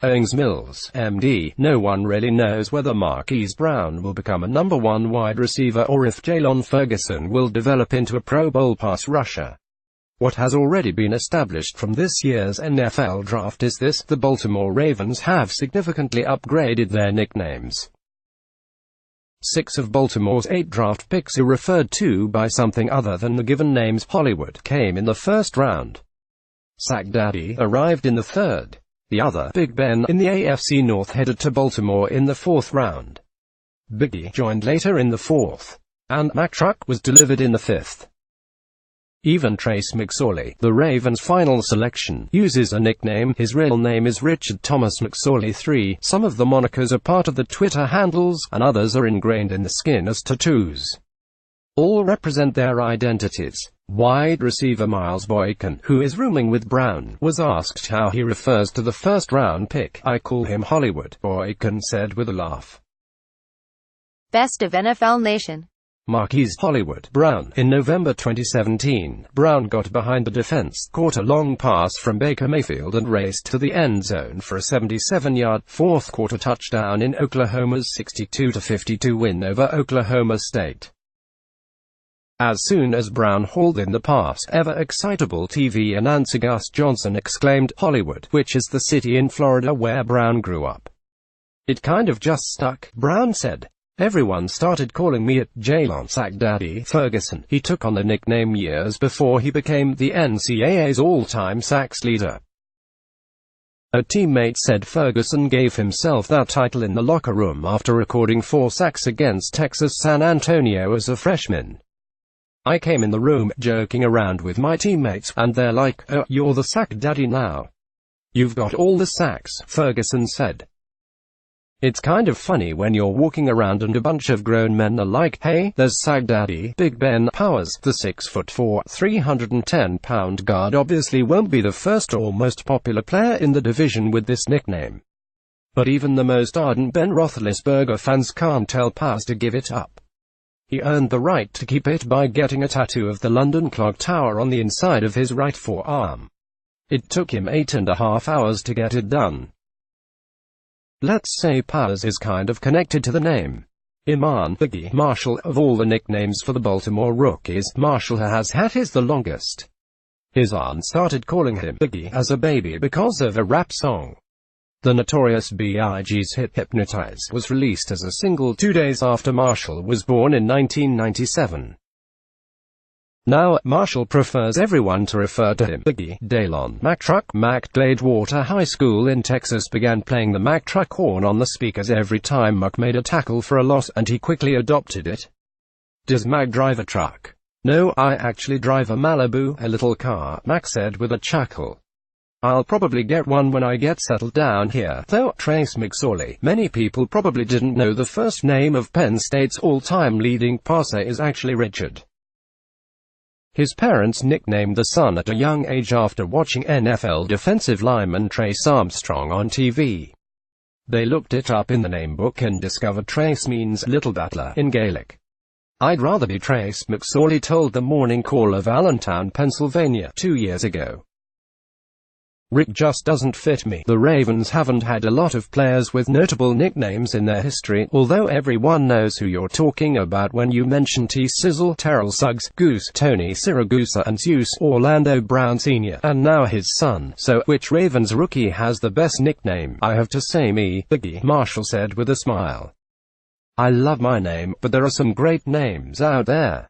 OWINGS MILLS, MD. No one really knows whether Marquise Brown will become a number one wide receiver or if Jaylon Ferguson will develop into a Pro Bowl pass rusher. What has already been established from this year's NFL draft is this: the Baltimore Ravens have significantly upgraded their nicknames. 6 of Baltimore's 8 draft picks are referred to by something other than the given names. Hollywood came in the first round. Sack Daddy arrived in the third. The other, Big Ben, in the AFC North, headed to Baltimore in the 4th round. Biggie joined later in the 4th. And Mack Truck was delivered in the 5th. Even Trace McSorley, the Ravens' final selection, uses a nickname. His real name is Richard Thomas McSorley III. Some of the monikers are part of the Twitter handles, and others are ingrained in the skin as tattoos. All represent their identities. Wide receiver Miles Boykin, who is rooming with Brown, was asked how he refers to the first-round pick. "I call him Hollywood," Boykin said with a laugh. Best of NFL Nation. Marquise Hollywood Brown. In November 2017, Brown got behind the defense, caught a long pass from Baker Mayfield and raced to the end zone for a 77-yard, fourth-quarter touchdown in Oklahoma's 62-52 win over Oklahoma State. As soon as Brown hauled in the pass, ever-excitable TV announcer Gus Johnson exclaimed, "Hollywood," which is the city in Florida where Brown grew up. "It kind of just stuck," Brown said. "Everyone started calling me it Jaylon Sack Daddy Ferguson." He took on the nickname years before he became the NCAA's all-time sacks leader. A teammate said Ferguson gave himself that title in the locker room after recording 4 sacks against Texas San Antonio as a freshman. "I came in the room, joking around with my teammates, and they're like, 'Oh, you're the sack daddy now. You've got all the sacks,'" Ferguson said. "It's kind of funny when you're walking around and a bunch of grown men are like, 'Hey, there's Sack Daddy.'" Big Ben Powers, the 6'4", 310-pound guard, obviously won't be the first or most popular player in the division with this nickname. But even the most ardent Ben Roethlisberger fans can't tell Powers to give it up. He earned the right to keep it by getting a tattoo of the London Clock Tower on the inside of his right forearm. It took him 8.5 hours to get it done. Let's say Powers is kind of connected to the name. Iman Biggie Marshall. Of all the nicknames for the Baltimore rookies, Marshall has had his the longest. His aunt started calling him Biggie as a baby because of a rap song. The Notorious B.I.G.'s hit Hypnotize was released as a single 2 days after Marshall was born in 1997. Now, Marshall prefers everyone to refer to him Biggie. Jaylon Mack Truck. Mack Gladewater High School in Texas began playing the Mack Truck horn on the speakers every time Mack made a tackle for a loss, and he quickly adopted it. "Does Mack drive a truck?" "No, I actually drive a Malibu, a little car," Mack said with a chuckle. "I'll probably get one when I get settled down here, though." Trace McSorley. Many people probably didn't know the first name of Penn State's all-time leading passer is actually Richard. His parents nicknamed the son at a young age after watching NFL defensive lineman Trace Armstrong on TV. They looked it up in the name book and discovered Trace means little battler in Gaelic. "I'd rather be Trace," McSorley told the Morning Call of Allentown, Pennsylvania, 2 years ago. "Rick just doesn't fit me." The Ravens haven't had a lot of players with notable nicknames in their history, although everyone knows who you're talking about when you mention T-Sizzle, Terrell Suggs, Goose, Tony Siragusa and Zeus, Orlando Brown Sr., and now his son. "So, which Ravens rookie has the best nickname?" "I have to say me, Biggie," Marshall said with a smile. "I love my name, but there are some great names out there.